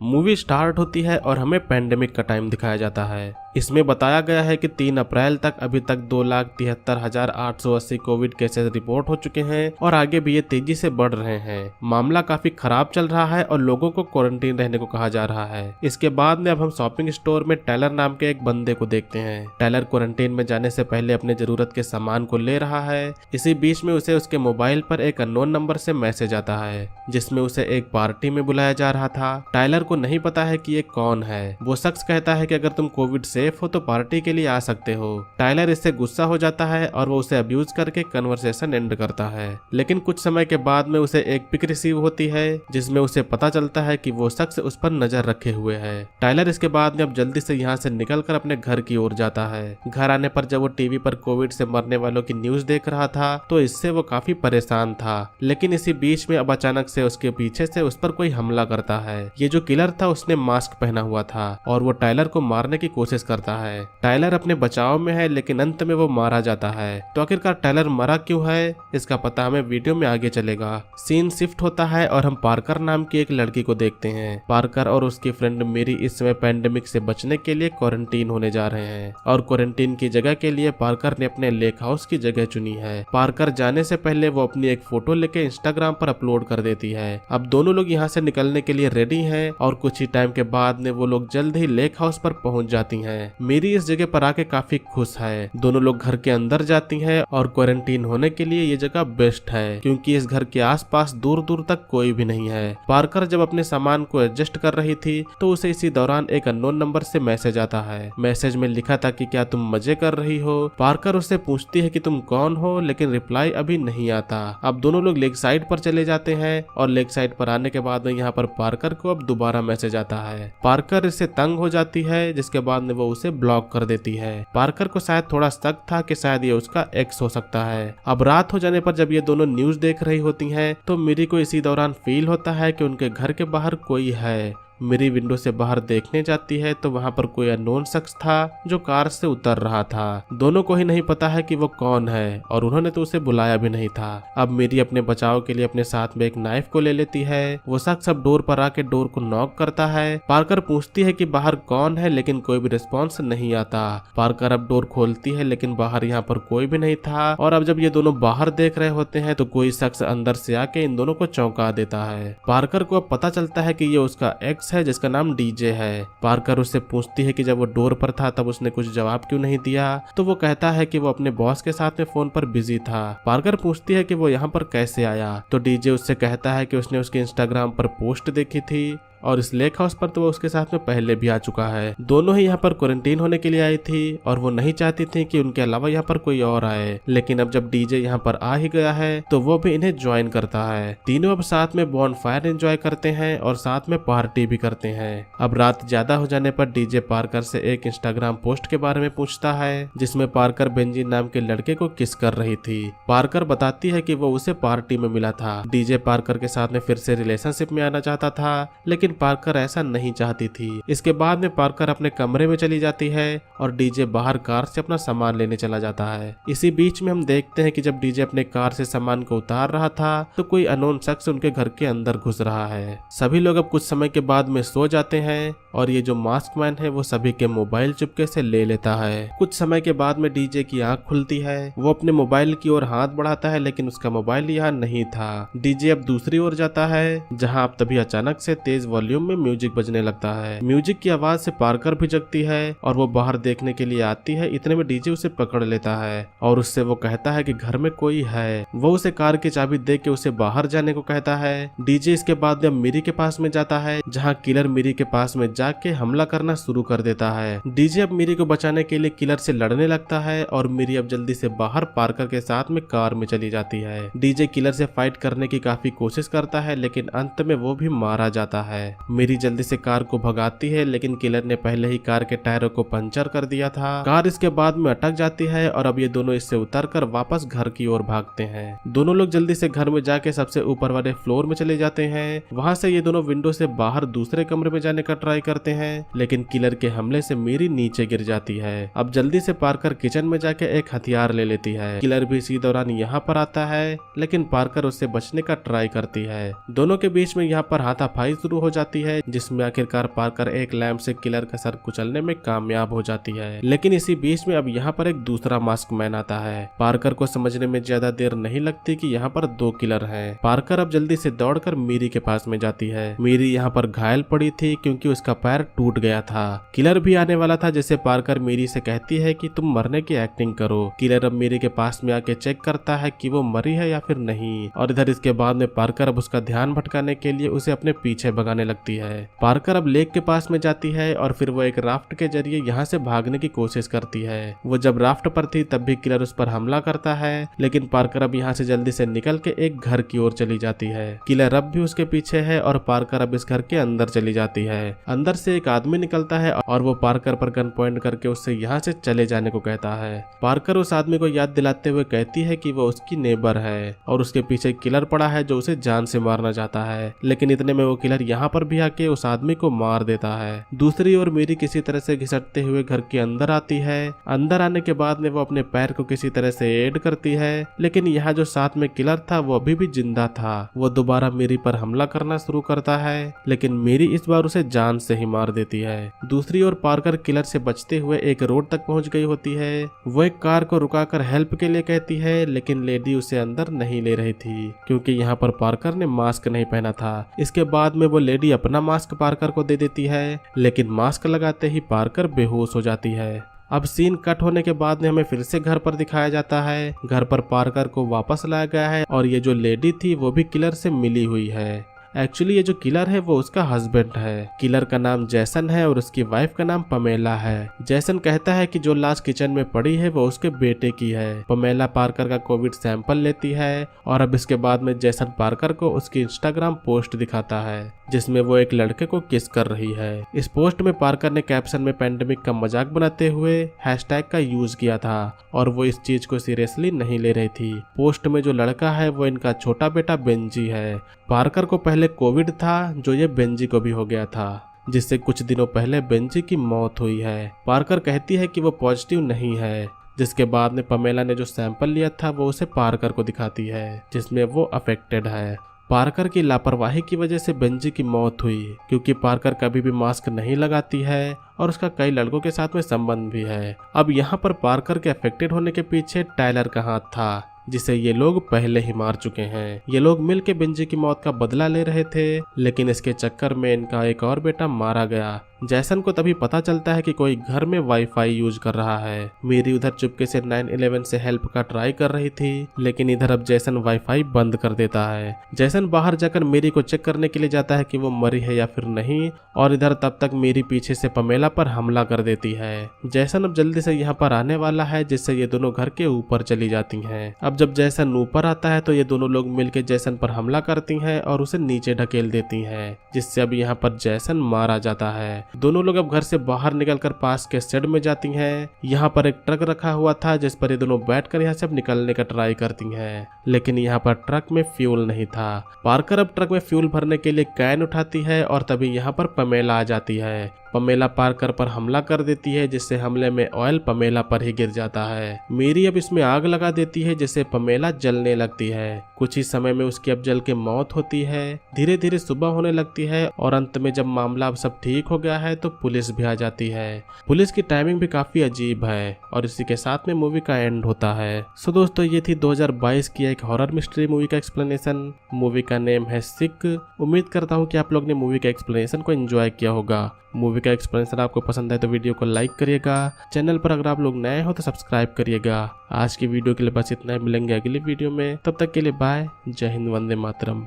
Movie start होती है और हमें पेंडेमिक का टाइम दिखाया जाता है। इसमें बताया गया है कि 3 अप्रैल तक अभी तक 2,73,880 कोविड केसेस रिपोर्ट हो चुके हैं और आगे भी ये तेजी से बढ़ रहे हैं। मामला काफी खराब चल रहा है और लोगों को क्वारंटीन रहने को कहा जा रहा है। इसके बाद में अब हम शॉपिंग स्टोर में टेलर नाम के एक बंदे को देखते हैं। टेलर क्वारंटीन में जाने से पहले अपने जरूरत के सामान को ले रहा है। इसी बीच में उसे उसके मोबाइल पर एक अननोन नंबर से मैसेज आता है जिसमें उसे एक पार्टी में बुलाया जा रहा था। टाइलर को नहीं पता है कि ये कौन है। वो शख्स कहता है कि अगर तुम कोविड सेफ हो तो पार्टी के लिए आ सकते हो। टाइलर इससे गुस्सा हो जाता है और वो उसे अब्यूज करके कन्वर्सेशन एंड करता है। लेकिन कुछ समय के बाद में उसे एक पिक रिसीव होती है जिसमें उसे पता चलता है कि वो शख्स उस पर नजर रखे हुए है। टाइलर इसके बाद में अब जल्दी से यहाँ से निकलकर अपने घर की ओर जाता है। घर आने पर जब वो टीवी पर कोविड से मरने वालों की न्यूज देख रहा था तो इससे वो काफी परेशान था। लेकिन इसी बीच में अब अचानक से उसके पीछे से उस पर कोई हमला करता है। ये जो किलर था उसने मास्क पहना हुआ था और वो टाइलर को मारने की कोशिश करता है। टाइलर अपने बचाव में है लेकिन अंत में वो मारा जाता है। तो आखिरकार टाइलर मरा क्यों है इसका पता हमें वीडियो में आगे चलेगा। सीन शिफ्ट होता है और हम पार्कर नाम की एक लड़की को देखते हैं। पार्कर और उसकी फ्रेंड मेरी इस समय पैंडेमिक से बचने के लिए क्वारंटीन होने जा रहे हैं और क्वारंटीन की जगह के लिए पार्कर ने अपने लेक हाउस की जगह चुनी है। पार्कर जाने से पहले वो अपनी एक फोटो लेके इंस्टाग्राम पर अपलोड कर देती है। अब दोनों लोग यहाँ से निकलने के लिए रेडी हैं और कुछ ही टाइम के बाद में वो लोग जल्द ही लेक हाउस पर पहुंच जाती हैं। मेरी इस जगह पर आके काफी खुश है। दोनों लोग घर के अंदर जाती हैं और क्वारंटीन होने के लिए ये जगह बेस्ट है क्योंकि इस घर के आसपास दूर दूर तक कोई भी नहीं है। पार्कर जब अपने सामान को एडजस्ट कर रही थी तो उसे इसी दौरान एक अननोन नंबर से मैसेज आता है। मैसेज में लिखा था कि क्या तुम मजे कर रही हो। पार्कर उससे पूछती है कि तुम कौन हो लेकिन रिप्लाई अभी नहीं आता। अब दोनों लोग लेक साइड पर चले जाते हैं और लेक साइड पर आने के बाद में यहाँ पर पार्कर को अब दोबारा मैसेज आता है। पार्कर इससे तंग हो जाती है जिसके बाद में वो उसे ब्लॉक कर देती है। पार्कर को शायद थोड़ा शक था कि शायद ये उसका एक्स हो सकता है। अब रात हो जाने पर जब ये दोनों न्यूज देख रही होती हैं तो मेरी को इसी दौरान फील होता है कि उनके घर के बाहर कोई है। मेरी विंडो से बाहर देखने जाती है तो वहाँ पर कोई अननोन शख्स था जो कार से उतर रहा था। दोनों को ही नहीं पता है कि वो कौन है और उन्होंने तो उसे बुलाया भी नहीं था। अब मेरी अपने बचाव के लिए अपने साथ में एक नाइफ को ले लेती है। वो शख्स अब डोर पर आके डोर को नॉक करता है। पार्कर पूछती है कि बाहर कौन है लेकिन कोई भी रिस्पॉन्स नहीं आता। पार्कर अब डोर खोलती है लेकिन बाहर यहाँ पर कोई भी नहीं था और अब जब ये दोनों बाहर देख रहे होते हैं तो कोई शख्स अंदर से आके इन दोनों को चौंका देता है। पार्कर को अब पता चलता है कि ये उसका एक्स है जिसका नाम डीजे है। पार्कर उससे पूछती है कि जब वो डोर पर था तब उसने कुछ जवाब क्यों नहीं दिया तो वो कहता है कि वो अपने बॉस के साथ में फोन पर बिजी था। पार्कर पूछती है कि वो यहाँ पर कैसे आया तो डीजे उससे कहता है कि उसने उसके इंस्टाग्राम पर पोस्ट देखी थी और इस लेक हाउस पर तो वो उसके साथ में पहले भी आ चुका है। दोनों ही यहाँ पर क्वारंटीन होने के लिए आई थी और वो नहीं चाहती थी कि उनके अलावा यहाँ पर कोई और आए। लेकिन अब जब डीजे यहाँ पर आ ही गया है तो वो भी इन्हें ज्वाइन करता है। तीनों अब साथ में बॉनफायर एंजॉय करते हैं और साथ में पार्टी भी करते हैं। अब रात ज्यादा हो जाने पर डीजे पार्कर से एक इंस्टाग्राम पोस्ट के बारे में पूछता है जिसमें पार्कर बेंजिन नाम के लड़के को किस कर रही थी। पार्कर बताती है कि वो उसे पार्टी में मिला था। डीजे पार्कर के साथ में फिर से रिलेशनशिप में आना चाहता था लेकिन पार्कर ऐसा नहीं चाहती थी। इसके बाद में पार्कर अपने कमरे में चली जाती है और डीजे बाहर कार से अपना सामान लेने चला जाता है। इसी बीच में हम देखते हैं कि जब डीजे अपने कार से सामान को उतार रहा था तो कोई अननोन शख्स उनके घर के अंदर घुस रहा है। सभी लोग अब कुछ समय के बाद में सो जाते हैं और ये जो मास्क मैन है वो सभी के मोबाइल चुपके से ले लेता है। कुछ समय के बाद में डीजे की आंख खुलती है। वो अपने मोबाइल की ओर हाथ बढ़ाता है लेकिन उसका मोबाइल यहाँ नहीं था। डीजे अब दूसरी ओर जाता है जहाँ अब तभी अचानक से तेज वॉल्यूम में म्यूजिक बजने लगता है। म्यूजिक की आवाज से पार्कर भी जगती है और वो बाहर देखने के लिए आती है। इतने में डीजे उसे पकड़ लेता है और उससे वो कहता है कि घर में कोई है। वो उसे कार की चाबी दे के उसे बाहर जाने को कहता है। डीजे इसके बाद मिरी के पास में जाता है जहाँ किलर मिरी के पास में जाके हमला करना शुरू कर देता है। डीजे अब मिरी को बचाने के लिए किलर से लड़ने लगता है और मिरी अब जल्दी से बाहर पार्कर के साथ में कार में चली जाती है। डीजे किलर से फाइट करने की काफी कोशिश करता है लेकिन अंत में वो भी मारा जाता है। मिरी जल्दी से कार को भगाती है लेकिन किलर ने पहले ही कार के टायरों को पंचर कर दिया था। कार इसके बाद में अटक जाती है और अब ये दोनों इससे उतरकर वापस घर की ओर भागते हैं। दोनों लोग जल्दी से घर में जाके सबसे ऊपर वाले फ्लोर में चले जाते हैं। वहाँ से ये दोनों विंडो से बाहर दूसरे कमरे में जाने का ट्राई करते हैं लेकिन किलर के हमले से मिरी नीचे गिर जाती है। अब जल्दी से पार्कर किचन में जाके एक हथियार ले लेती है। किलर भी इसी दौरान यहाँ पर आता है लेकिन पार्कर उससे बचने का ट्राई करती है। दोनों के बीच में यहाँ पर हाथापाई शुरू हो जाती है, जिसमें आखिरकार पार्कर एक लैंप से किलर का सर कुचलने में कामयाब हो जाती है। लेकिन इसी बीच में अब यहाँ पर एक दूसरा मास्क मैन आता है। पार्कर को समझने में ज्यादा देर नहीं लगती कि यहाँ पर 2 किलर हैं। पार्कर अब जल्दी से दौड़कर मीरी के पास में जाती है। मीरी यहाँ पर घायल पड़ी थी क्योंकि उसका पैर टूट गया था। किलर भी आने वाला था, जिसे पार्कर मीरी से कहती है कि तुम मरने की एक्टिंग करो। किलर अब मीरी के पास में आके चेक करता है कि वो मरी है या फिर नहीं, और इधर इसके बाद में पार्कर अब उसका ध्यान भटकाने के लिए उसे अपने पीछे भगाने लगती है। पार्कर अब लेक के पास में जाती है और फिर वो एक राफ्ट के जरिए यहाँ से भागने की कोशिश करती है। वो जब राफ्ट पर थी तब भी किलर उस पर हमला करता है, लेकिन पार्कर अब यहाँ से जल्दी से निकल के एक घर की ओर चली जाती है। किलर अब भी उसके पीछे है और पार्कर अब इस घर के अंदर चली जाती है। अंदर से एक आदमी निकलता है और वो पार्कर पर गन पॉइंट करके उससे यहाँ से चले जाने को कहता है। पार्कर उस आदमी को याद दिलाते हुए कहती है कि वो उसकी नेबर है और उसके पीछे किलर पड़ा है जो उसे जान से मारना चाहता है, लेकिन इतने में वो किलर यहाँ पर भी आके उस आदमी को मार देता है। दूसरी ओर मीरी किसी तरह से घिसटते हुए घर के अंदर आती है। अंदर आने के बाद में वो अपने पैर को किसी तरह से एड करती है, लेकिन यहाँ जो साथ में किलर था वो अभी भी जिंदा था। वो दोबारा मीरी पर हमला करना शुरू करता है, लेकिन मीरी इस बार उसे जान से ही मार देती है। दूसरी ओर पार्कर किलर से बचते हुए एक रोड तक पहुंच गई होती है। वो एक कार को रुकाकर हेल्प के लिए कहती है, लेकिन लेडी उसे अंदर नहीं ले रही थी क्योंकि यहाँ पर पार्कर ने मास्क नहीं पहना था। इसके बाद में वो लेडी अपना मास्क पार्कर को दे देती है, लेकिन मास्क लगाते ही पार्कर बेहोश हो जाती है। अब सीन कट होने के बाद में हमें फिर से घर पर दिखाया जाता है। घर पर पार्कर को वापस लाया गया है और ये जो लेडी थी वो भी किलर से मिली हुई है। एक्चुअली ये जो किलर है वो उसका हस्बैंड है। किलर का नाम जैसन है और उसकी वाइफ का नाम पमेला है। जैसन कहता है कि जो लाश किचन में पड़ी है वो उसके बेटे की है। पमेला पार्कर का कोविड सैंपल लेती है और अब इसके बाद में जैसन पार्कर को उसकी इंस्टाग्राम पोस्ट दिखाता है जिसमें वो एक लड़के को किस कर रही है। इस पोस्ट में पार्कर ने कैप्शन में पैंडेमिक का मजाक बनाते हुए हैशटैग का यूज किया था और वो इस चीज को सीरियसली नहीं ले रही थी। पोस्ट में जो लड़का है वो इनका छोटा बेटा बेंजी है। पार्कर को पहले कोविड था जो ये बेंजी को भी हो गया था, जिससे कुछ दिनों पहले बेंजी की मौत हुई है। पार्कर कहती है कि वो पॉजिटिव नहीं है, जिसके बाद में पमेला ने जो सैंपल लिया था वो उसे पार्कर को दिखाती है जिसमें वो अफेक्टेड है। पार्कर की लापरवाही की वजह से बेंजी की मौत हुई क्योंकि पार्कर कभी भी मास्क नहीं लगाती है और उसका कई लड़कों के साथ में संबंध भी है। अब यहाँ पर पार्कर के अफेक्टेड होने के पीछे टायलर का हाथ था, जिसे ये लोग पहले ही मार चुके हैं। ये लोग मिलके बेंजी की मौत का बदला ले रहे थे, लेकिन इसके चक्कर में इनका एक और बेटा मारा गया। जैसन को तभी पता चलता है कि कोई घर में वाईफाई यूज कर रहा है। मेरी उधर चुपके से 911 से हेल्प का ट्राई कर रही थी, लेकिन इधर अब जैसन वाईफाई बंद कर देता है। जैसन बाहर जाकर मेरी को चेक करने के लिए जाता है कि वो मरी है या फिर नहीं, और इधर तब तक मेरी पीछे से पमेला पर हमला कर देती है। जैसन अब जल्दी से यहाँ पर आने वाला है, जिससे ये दोनों घर के ऊपर चली जाती हैं। अब जब जैसन ऊपर आता है तो ये दोनों लोग मिलकर जैसन पर हमला करती हैं और उसे नीचे ढकेल देती हैं, जिससे अब यहाँ पर जैसन मारा जाता है। दोनों लोग अब घर से बाहर निकलकर पास के शेड में जाती हैं। यहाँ पर एक ट्रक रखा हुआ था जिस पर ये दोनों बैठकर यहाँ से अब निकलने का ट्राई करती हैं, लेकिन यहाँ पर ट्रक में फ्यूल नहीं था। पार्कर अब ट्रक में फ्यूल भरने के लिए कैन उठाती है और तभी यहाँ पर पमेला आ जाती है। पमेला पार्कर पर हमला कर देती है, जिससे हमले में ऑयल पमेला पर ही गिर जाता है। मेरी अब इसमें आग लगा देती है, जिससे पमेला जलने लगती है। कुछ ही समय में उसकी अब जल के मौत होती है। धीरे धीरे सुबह होने लगती है और अंत में जब मामला अब सब ठीक हो गया है तो पुलिस भी आ जाती है। पुलिस की टाइमिंग भी काफी अजीब है और इसी के साथ में मूवी का एंड होता है। सो दोस्तों, ये थी 2022 की एक हॉरर मिस्ट्री मूवी का एक्सप्लेनेशन। मूवी का नेम है सिक। उम्मीद करता हूँ कि आप लोग ने मूवी का एक्सप्लेनेशन को एंजॉय किया होगा। मूवी का एक्सप्लेनेशन आपको पसंद है तो वीडियो को लाइक करिएगा। चैनल पर अगर आप लोग नए हो तो सब्सक्राइब करिएगा। आज की वीडियो के लिए बस इतना ही, मिलेंगे अगली वीडियो में। तब तक के लिए बाय। जय हिंद, वंदे मातरम।